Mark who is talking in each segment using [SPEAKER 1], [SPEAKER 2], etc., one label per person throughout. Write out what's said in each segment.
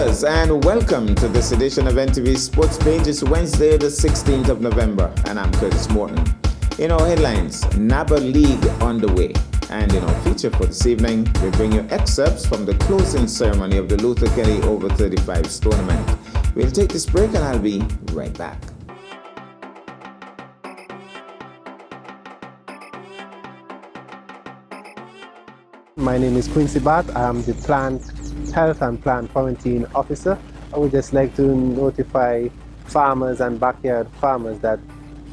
[SPEAKER 1] Greetings and welcome to this edition of NTV Sports Page. It's Wednesday, the 16th of November, and I'm Curtis Morton. In our headlines, NABA League underway. And in our feature for this evening, we bring you excerpts from the closing ceremony of the Luther Kelly Over 35s tournament. We'll take this break and I'll be right back.
[SPEAKER 2] My name is Quincy Batt. I'm the Plant Health and Plant Quarantine Officer. I would just like to notify farmers and backyard farmers that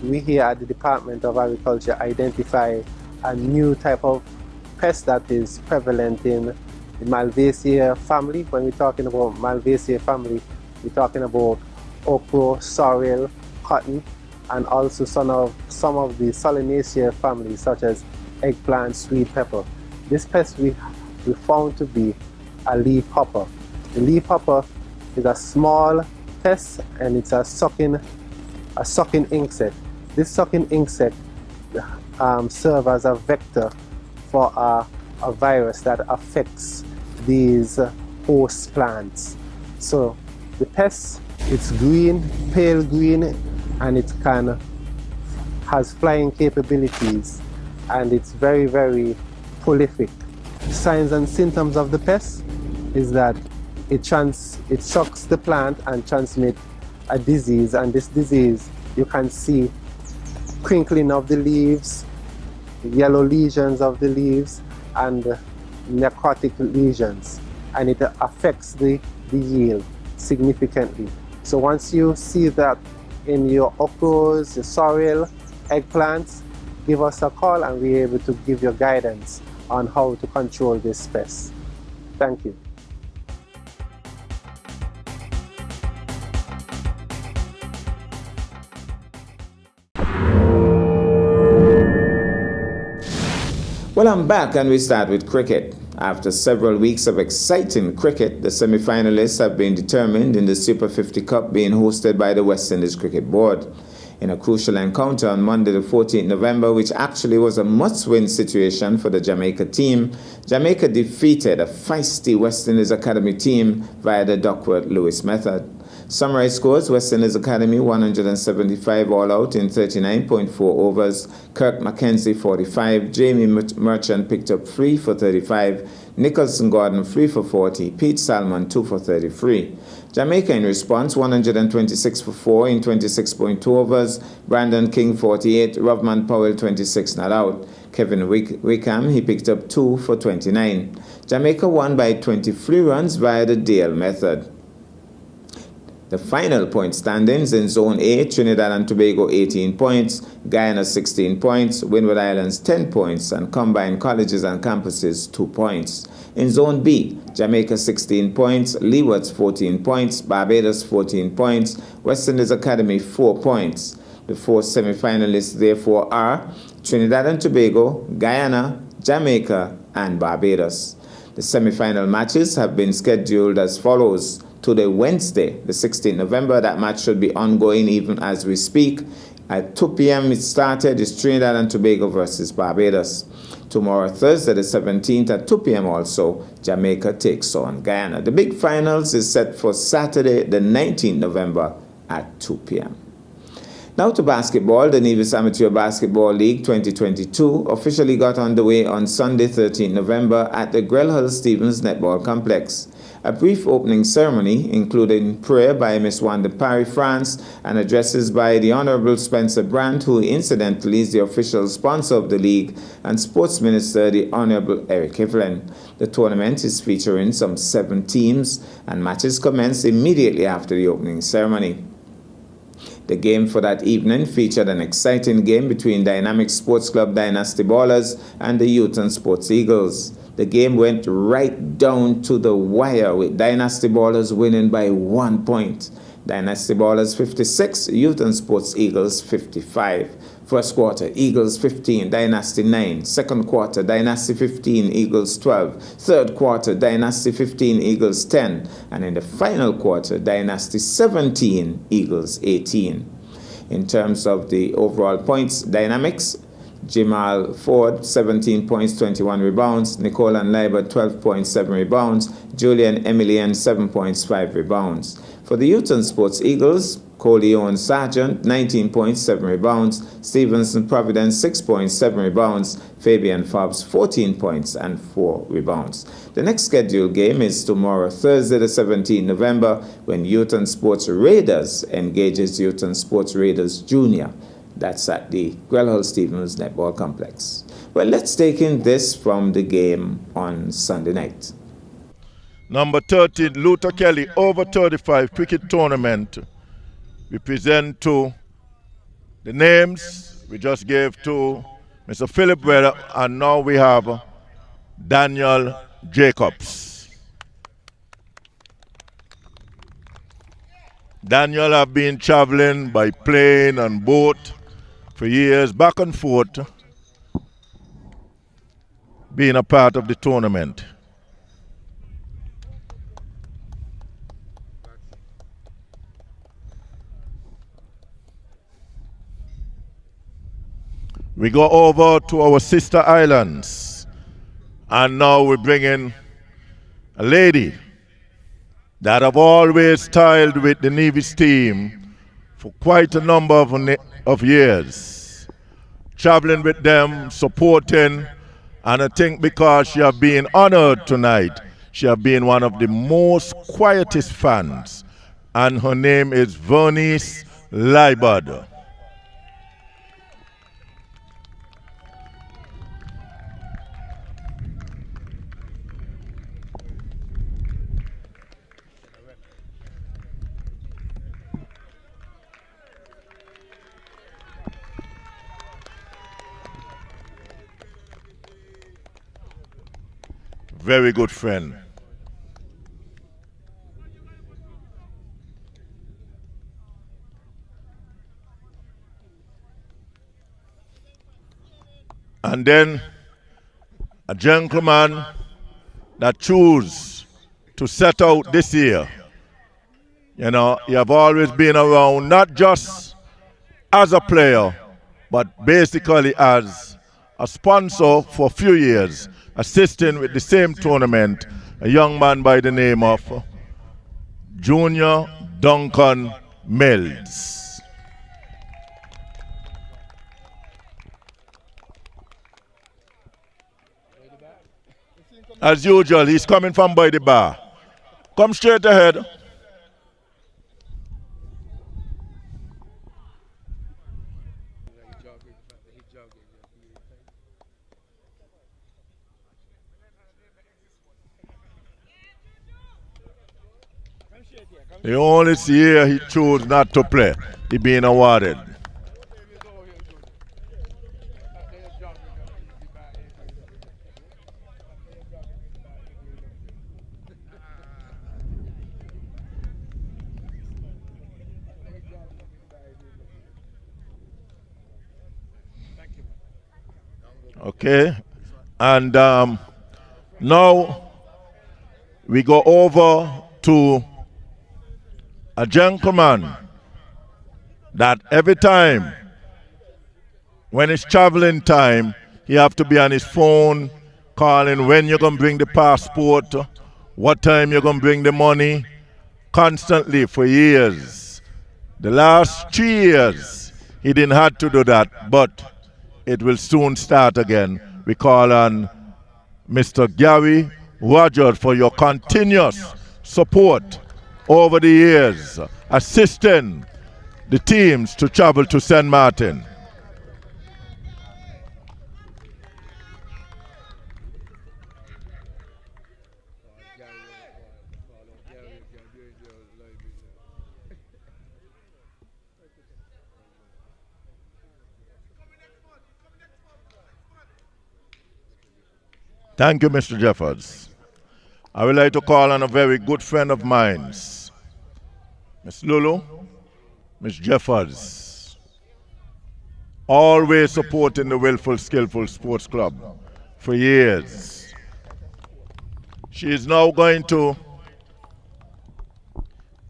[SPEAKER 2] we here at the Department of Agriculture identify a new type of pest that is prevalent in the Malvaceae family. When we're talking about Malvaceae family, we're talking about okra, sorrel, cotton, and also some of the Solanaceae families such as eggplant, sweet pepper. This pest we found to be a leaf hopper. The leaf hopper is a small pest and it's a sucking insect. This sucking insect serves as a vector for a virus that affects these host plants. So the pest, it's green, pale green, and it has flying capabilities, and it's very, very prolific. Signs and symptoms of the pest is that it sucks the plant and transmits a disease, and this disease you can see crinkling of the leaves, yellow lesions of the leaves, and necrotic lesions, and it affects the yield significantly. So once you see that in your okras, your sorrel, eggplants, give us a call and we're able to give you guidance on how to control this pest. Thank you.
[SPEAKER 1] Well, I'm back and we start with cricket. After several weeks of exciting cricket, the semi-finalists have been determined in the Super 50 Cup being hosted by the West Indies Cricket Board. In a crucial encounter on Monday the 14th November, which actually was a must-win situation for the Jamaica team, Jamaica defeated a feisty West Indies Academy team via the Duckworth-Lewis method. Summary scores: West Indies Academy 175 all out in 39.4 overs, Kirk Mackenzie 45, Jamie Merchant picked up 3 for 35, Nicholson Gordon 3 for 40, Pete Salmon 2 for 33. Jamaica in response 126 for 4 in 26.2 overs, Brandon King 48, Rovman Powell 26 not out, Kevin Wickham he picked up 2 for 29. Jamaica won by 23 runs via the Dale method. The final point standings: in Zone A, Trinidad and Tobago 18 points, Guyana 16 points, Windward Islands 10 points, and Combined Colleges and Campuses 2 points. In Zone B, Jamaica 16 points, Leewards 14 points, Barbados 14 points, West Indies Academy 4 points. The 4 semi-finalists therefore are Trinidad and Tobago, Guyana, Jamaica, and Barbados. The semi-final matches have been scheduled as follows. Today, Wednesday, the 16th November, that match should be ongoing even as we speak. At 2 p.m. it started. It's Trinidad and Tobago versus Barbados. Tomorrow, Thursday, the 17th, at 2 p.m. also, Jamaica takes on Guyana. The big finals is set for Saturday, the 19th November at 2 p.m. Now to basketball. The Nevis Amateur Basketball League 2022 officially got underway on Sunday, 13th November at the Grelhull Stevens Netball Complex. A brief opening ceremony, including prayer by Miss Wanda Parry France and addresses by the Honorable Spencer Brandt, who incidentally is the official sponsor of the league, and Sports Minister the Honorable Eric Evelyn. The tournament is featuring some 7 teams, and matches commence immediately after the opening ceremony. The game for that evening featured an exciting game between Dynamic Sports Club Dynasty Ballers and the Youth Sports Eagles. The game went right down to the wire, with Dynasty Ballers winning by 1 point. Dynasty Ballers 56, Youth Sports Eagles 55. First quarter, Eagles 15, Dynasty 9. Second quarter, Dynasty 15, Eagles 12. Third quarter, Dynasty 15, Eagles 10. And in the final quarter, Dynasty 17, Eagles 18. In terms of the overall points dynamics, Jamal Ford, 17 points, 21 rebounds. Nicole and Liber, 12 points, 7 rebounds. Julian Emilian, 7 points, 5 rebounds. For the Youth Sports Eagles, Cody Owen Sargent, 19 points, 7 rebounds. Stevenson Providence, 6 points, 7 rebounds. Fabian Fobbs, 14 points and 4 rebounds. The next scheduled game is tomorrow, Thursday, the 17th November, when Youth Sports Raiders engages Youth Sports Raiders Junior. That's at the Grelhull Stevens Netball Complex. Well, let's take in this from the game on Sunday night.
[SPEAKER 3] Number 13, Luther Kelly, over 35 cricket tournament. We present to the names we just gave to Mr. Philip Weather, and now we have Daniel Jacobs. Daniel have been traveling by plane and boat for years, back and forth, being a part of the tournament. We go over to our sister islands, and now we bring in a lady that have always styled with the Nevis team for quite a number of years, traveling with them, supporting, and I think because she has been honored tonight, she has been one of the most quietest fans, and her name is Vernice Libard. Very good friend. And then a gentleman that chose to set out this year. You know, you have always been around, not just as a player, but basically as a sponsor for a few years, assisting with the same tournament, a young man by the name of Junior Duncan Mills. As usual, he's coming from by the bar. Come straight ahead. The only year he chose not to play, he being awarded. Okay, and now we go over to a gentleman that every time when it's traveling time, he have to be on his phone calling when you're going to bring the passport, what time you're going to bring the money, constantly for years. The last 3 years, he didn't have to do that, but it will soon start again. We call on Mr. Gary Rogers for your continuous support over the years, assisting the teams to travel to St. Martin. Thank you, Mr. Jeffords. I would like to call on a very good friend of mine, Miss Lulu, Miss Jeffords, always supporting the Willful Skillful Sports Club for years. She is now going to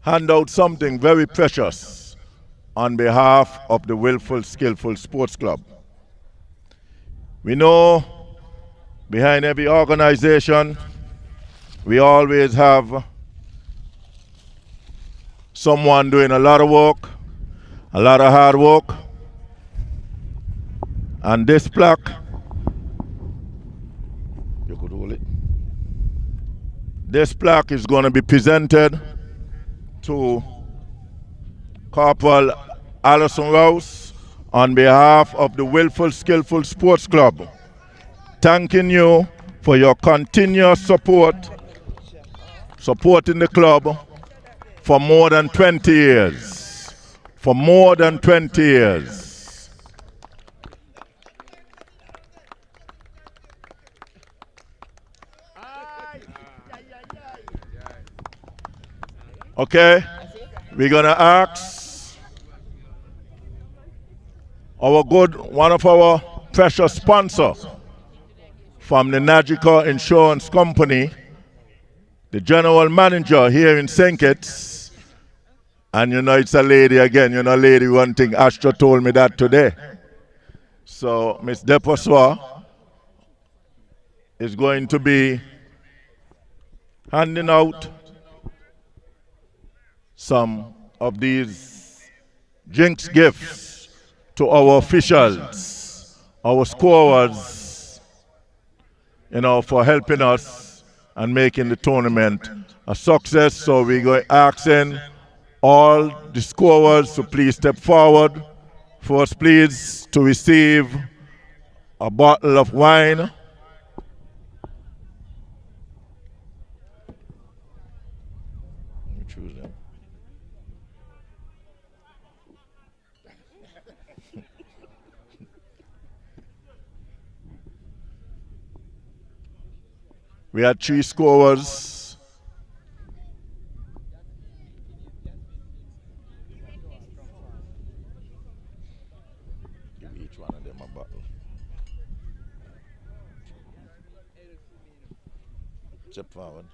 [SPEAKER 3] hand out something very precious on behalf of the Willful Skillful Sports Club. We know behind every organization, we always have someone doing a lot of work, a lot of hard work. And this plaque, you could hold it. This plaque is going to be presented to Corporal Alison Rouse on behalf of the Willful Skillful Sports Club, thanking you for your continuous supporting the club for more than 20 years. For more than 20 years. Okay, we're gonna ask one of our precious sponsor from the Nagica Insurance Company, the general manager here in St. Kitts, and you know it's a lady again, you know lady one thing, Astra told me that today. So Ms. Depossois is going to be handing out some of these Jinx gifts to our officials, our scorers, you know, for helping us and making the tournament a success. So we're going asking all the scorers to please step forward. First, please, to receive a bottle of wine. Choose them. We had 3 scorers. Give each one of them a bottle. Step forward.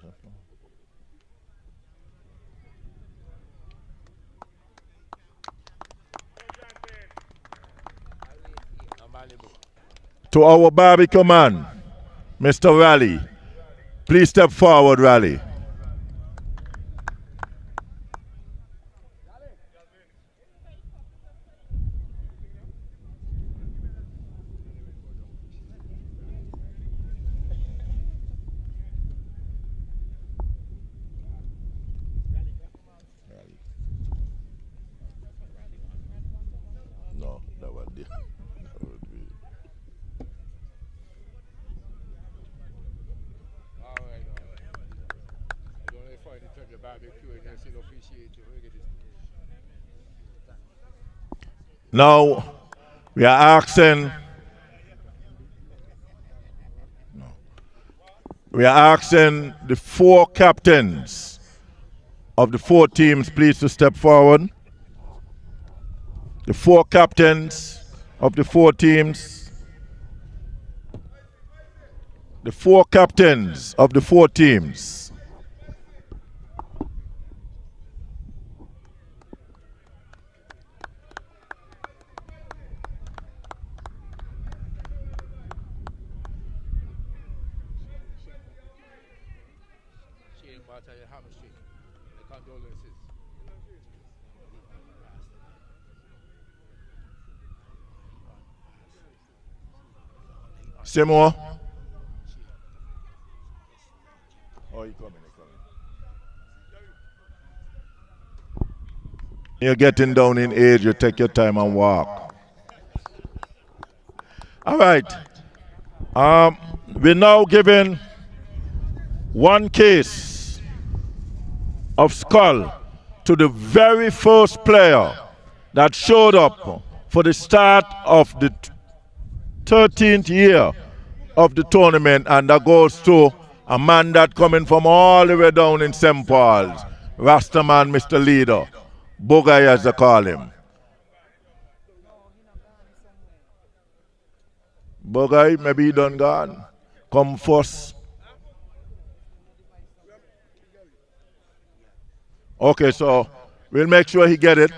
[SPEAKER 3] To our barbecue man, Mr. Raleigh. Please step forward, Raleigh. No, that was the. Now, we are asking the 4 captains of the 4 teams, please, to step forward. The 4 captains of the 4 teams. The 4 captains of the 4 teams. Seymour. Oh, you coming, You're getting down in age, you take your time and walk. All right. We're now giving 1 case of skull to the very first player that showed up for the start of the 13th year of the tournament, and that goes to a man that coming from all the way down in St. Paul's, Rastaman, Mr. Leader, Bogai as they call him. Bogai, maybe he done gone. Come first. Okay, so we'll make sure he get it.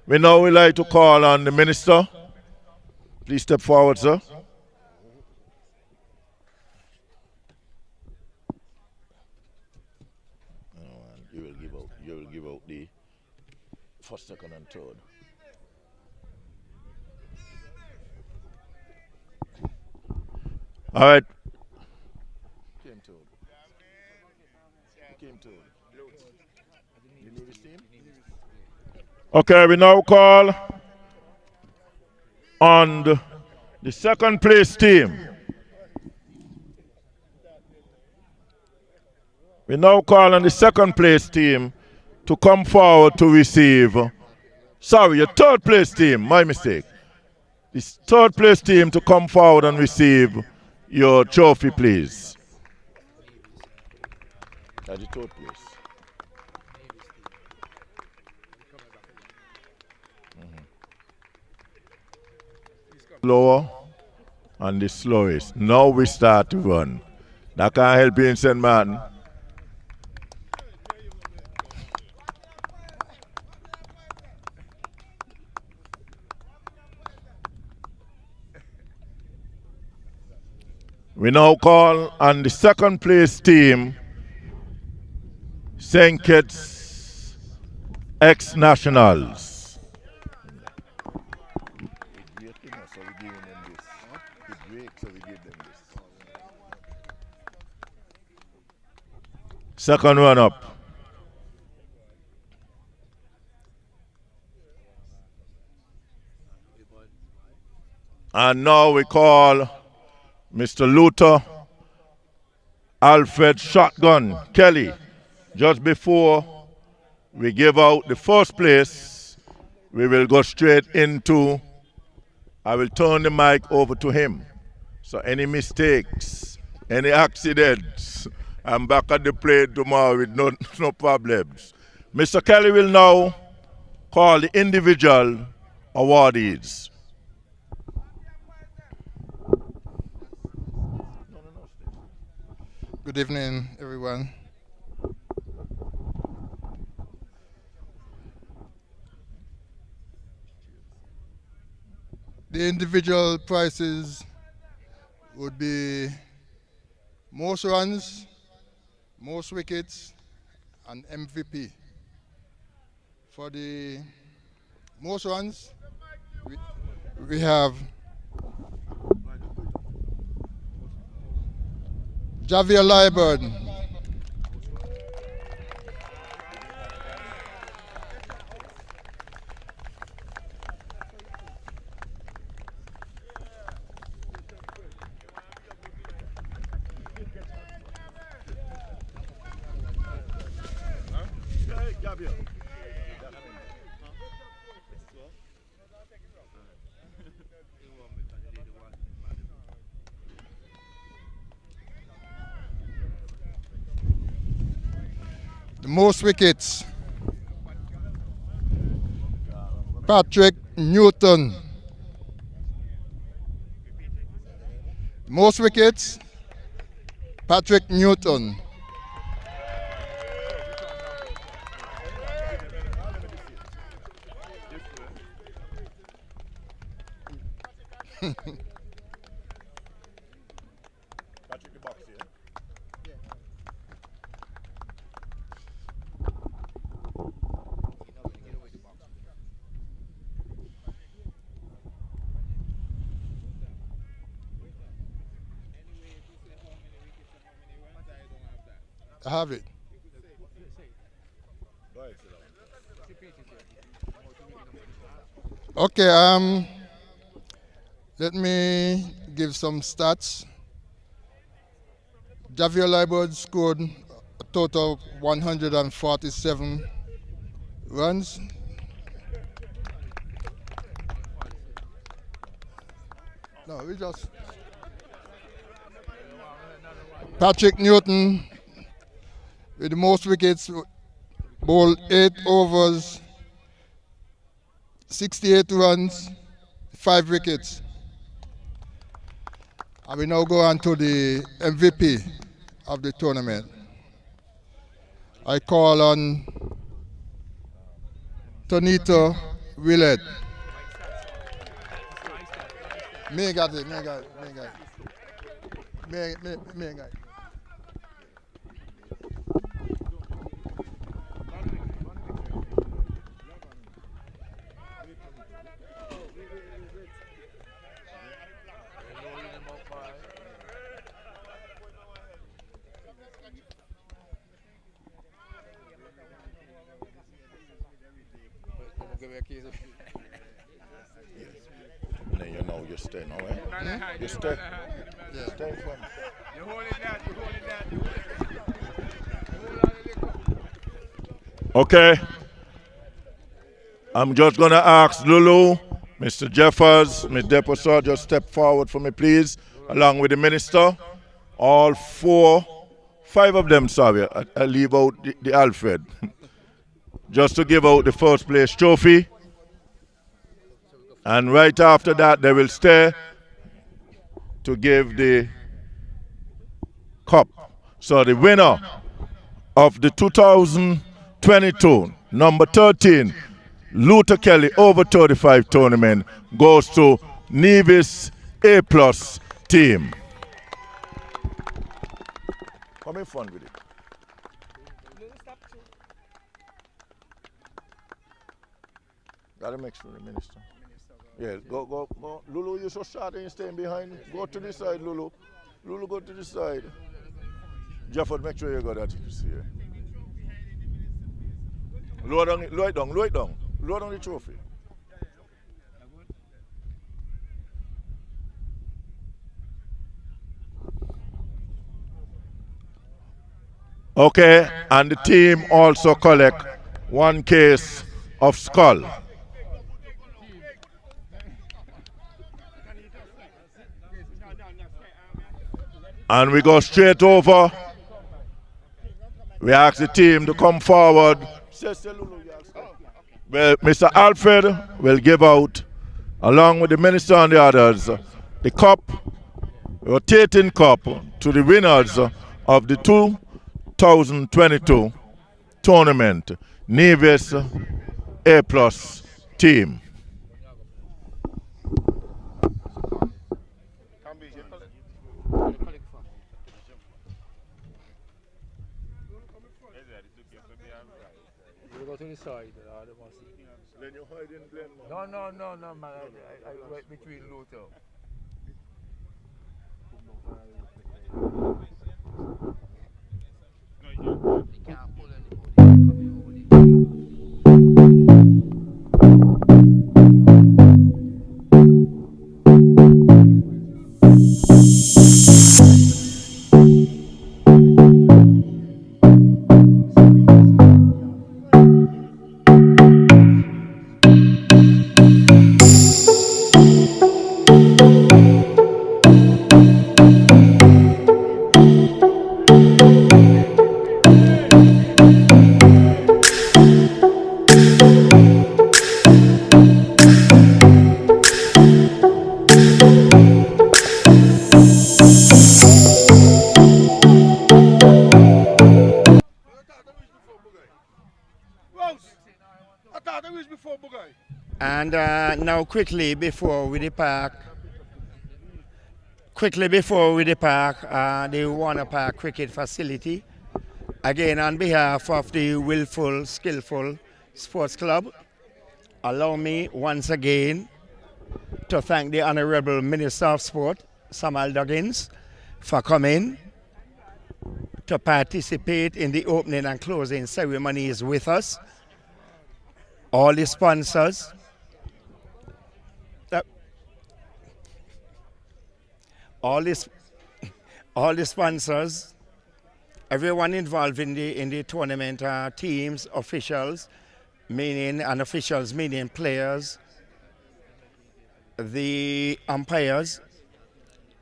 [SPEAKER 3] We now would like to call on the minister. Please step forward, sir. First, second, and third. All right. Came third. Came third. The Nevis team? Okay, we now call on the second place team. We now call on the second place team to come forward to receive. Sorry, your third place team, my mistake. The third place team to come forward and receive your trophy, please. At the third place. Slower and the slowest. Now we start to run. That can't help you in St. Martin. We now call on the second place team, St. Kitts ex-nationals. Second one up. And now we call Mr. Luther Alfred Shotgun Kelly. Just before we give out the first place, we will go straight into, I will turn the mic over to him. So any mistakes, any accidents, I'm back at the plate tomorrow with no problems. Mr. Kelly will now call the individual awardees.
[SPEAKER 4] Good evening, everyone. The individual prizes would be most runs, most wickets, and MVP. For the most runs, we have Javier Lyburn. The most wickets, Patrick Newton. Most wickets, Patrick Newton. I have it. Okay, let me give some stats. Javier Lyburn scored a total of 147 runs. No, we just... Patrick Newton with the most wickets, bowled 8 overs, 68 runs, 5 wickets. I will now go on to the MVP of the tournament. I call on Tonito Willett. Me got it.
[SPEAKER 3] No, you know, you stay now, eh? You stay.
[SPEAKER 4] Yeah.
[SPEAKER 3] Stay from. Okay. I'm just going to ask Lulu, Mr. Jeffers, Ms. Deposa, just step forward for me, please, along with the minister. All five of them, sorry, I leave out the Alfred. Just to give out the first place trophy. And right after that, they will stay to give the cup. So the winner of the 2022, number 13, Luther Kelly over 35 tournament goes to Nevis A+ team. Come in fun with it. Gotta make sure the minister. Yeah, go. Lulu, you're so short and you're staying behind. Go to this side, Lulu. Lulu, go to this side. Jefford, make sure you got that. You see it. Lower down the trophy. Okay, and the team also collect one case of skull. And we go straight over. We ask the team to come forward. Well, Mr. Alfred will give out, along with the minister and the others, the cup, rotating cup, to the winners of the 2022 tournament, Nevis A+ team.
[SPEAKER 5] Go to the side.
[SPEAKER 3] Then you hide in Glen.
[SPEAKER 5] No, man. I wait between Luther. And now quickly before we depart, the Warner Park Cricket Facility, again on behalf of the Willful Skillful Sports Club, allow me once again to thank the Honorable Minister of Sport, Samuel Duggins, for coming to participate in the opening and closing ceremonies with us. All the sponsors, all the sponsors, everyone involved in the tournament, teams, officials, meaning players, the umpires,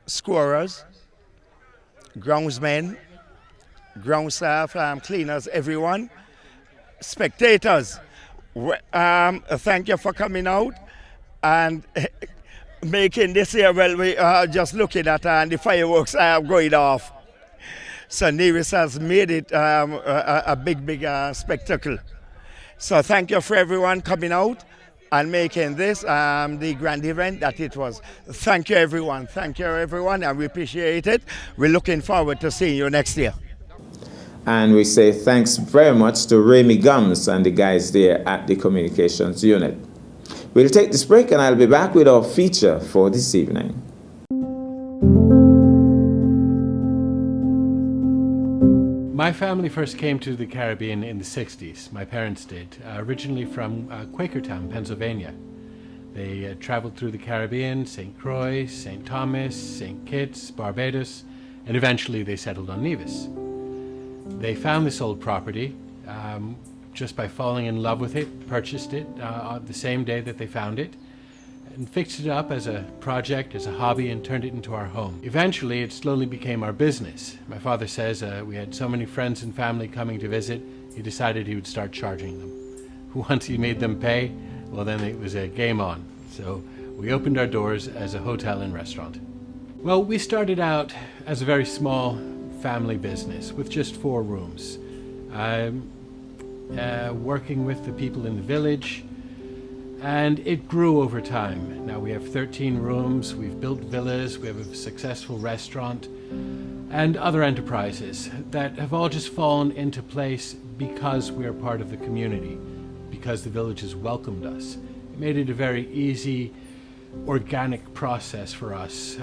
[SPEAKER 5] scorers, groundsmen, ground staff, cleaners, everyone, spectators. Thank you for coming out and making this here. Well, we are just looking at the fireworks going off. So Nevis has made it a big spectacle. So thank you for everyone coming out and making this the grand event that it was. Thank you everyone, and we appreciate it. We're looking forward to seeing you next year.
[SPEAKER 1] And we say thanks very much to Remy Gums and the guys there at the communications unit. We'll take this break and I'll be back with our feature for this evening.
[SPEAKER 6] My family first came to the Caribbean in the 60s. My parents did, originally from Quakertown, Pennsylvania. They traveled through the Caribbean, St. Croix, St. Thomas, St. Kitts, Barbados, and eventually they settled on Nevis. They found this old property just by falling in love with it, purchased it the same day that they found it, and fixed it up as a project, as a hobby, and turned it into our home. Eventually, it slowly became our business. My father says we had so many friends and family coming to visit, he decided he would start charging them. Once he made them pay, well, then it was a game on. So we opened our doors as a hotel and restaurant. Well, we started out as a very small family business with just 4 rooms, working with the people in the village, and it grew over time. Now we have 13 rooms, we've built villas, we have a successful restaurant, and other enterprises that have all just fallen into place because we're part of the community, because the village has welcomed us. It made it a very easy, organic process for us,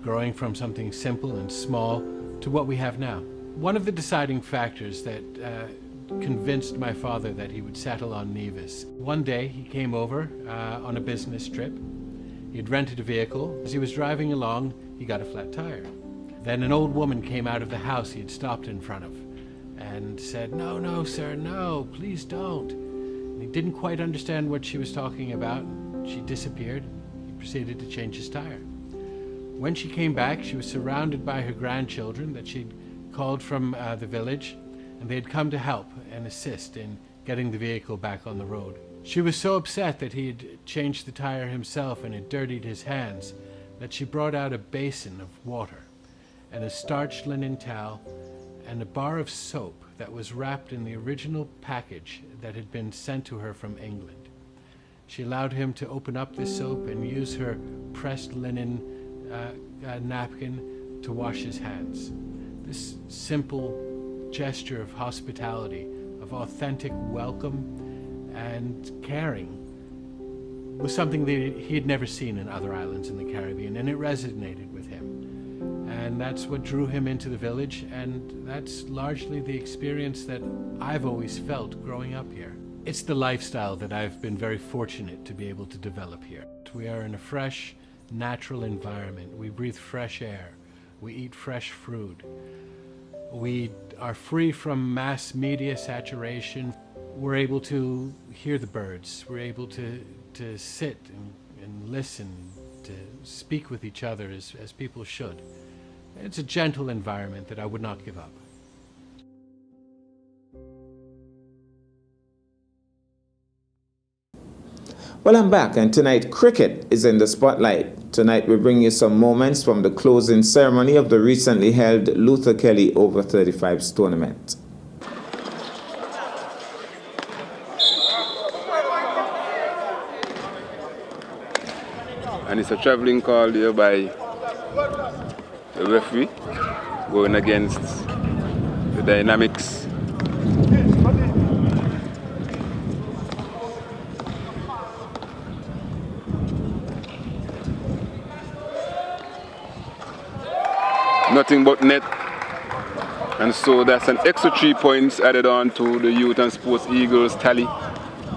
[SPEAKER 6] growing from something simple and small to what we have now. One of the deciding factors that convinced my father that he would settle on Nevis. One day he came over on a business trip. He'd rented a vehicle. As he was driving along, he got a flat tire. Then an old woman came out of the house he had stopped in front of and said, "No, no, sir, no, please don't." And he didn't quite understand what she was talking about. She disappeared. He proceeded to change his tire. When she came back, she was surrounded by her grandchildren that she'd called from the village, and they had come to help and assist in getting the vehicle back on the road. She was so upset that he had changed the tire himself and it dirtied his hands that she brought out a basin of water and a starched linen towel and a bar of soap that was wrapped in the original package that had been sent to her from England. She allowed him to open up this soap and use her pressed linen napkin to wash his hands. This simple gesture of hospitality, of authentic welcome and caring, was something that he had never seen in other islands in the Caribbean, and it resonated with him. And that's what drew him into the village, and that's largely the experience that I've always felt growing up here. It's the lifestyle that I've been very fortunate to be able to develop here. We are in a fresh, natural environment. We breathe fresh air. We eat fresh fruit. We are free from mass media saturation. We're able to hear the birds. We're able to sit and listen, to speak with each other as people should. It's a gentle environment that I would not give up.
[SPEAKER 1] Well, I'm back, and tonight cricket is in the spotlight. Tonight we bring you some moments from the closing ceremony of the recently held Luther Kelly Over 35s tournament.
[SPEAKER 7] And it's a travelling call here by the referee going against the Dynamics. Nothing but net, and so that's an extra 3 points added on to the Youth and Sports Eagles tally,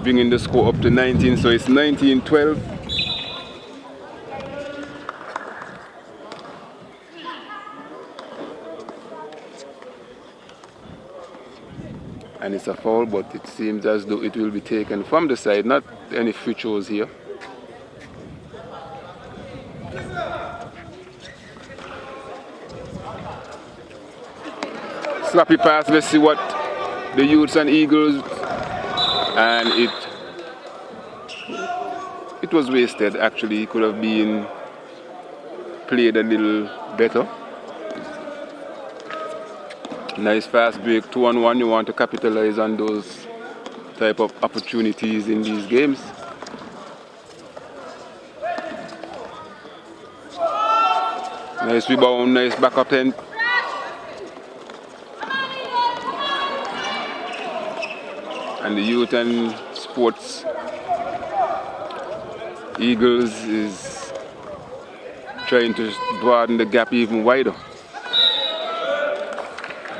[SPEAKER 7] bringing the score up to 19, so it's 19-12. And it's a foul, but it seems as though it will be taken from the side, not any free throws here. Sloppy pass, let's see what the Youths and Eagles, and it was wasted actually. It could have been played a little better. Nice fast break, 2-on-1. You want to capitalize on those type of opportunities in these games. Nice rebound, nice backup end. And the Youth and Sports Eagles is trying to broaden the gap even wider.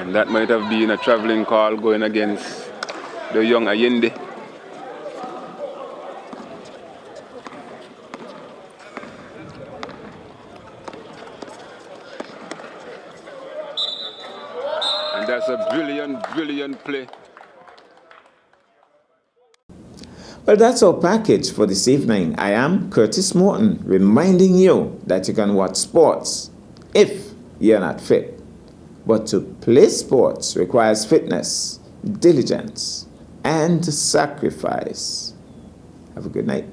[SPEAKER 7] And that might have been a traveling call going against the young Allende. And that's a brilliant, brilliant play.
[SPEAKER 1] Well, that's our package for this evening. I am Curtis Morton, reminding you that you can watch sports if you're not fit. But to play sports requires fitness, diligence, and sacrifice. Have a good night.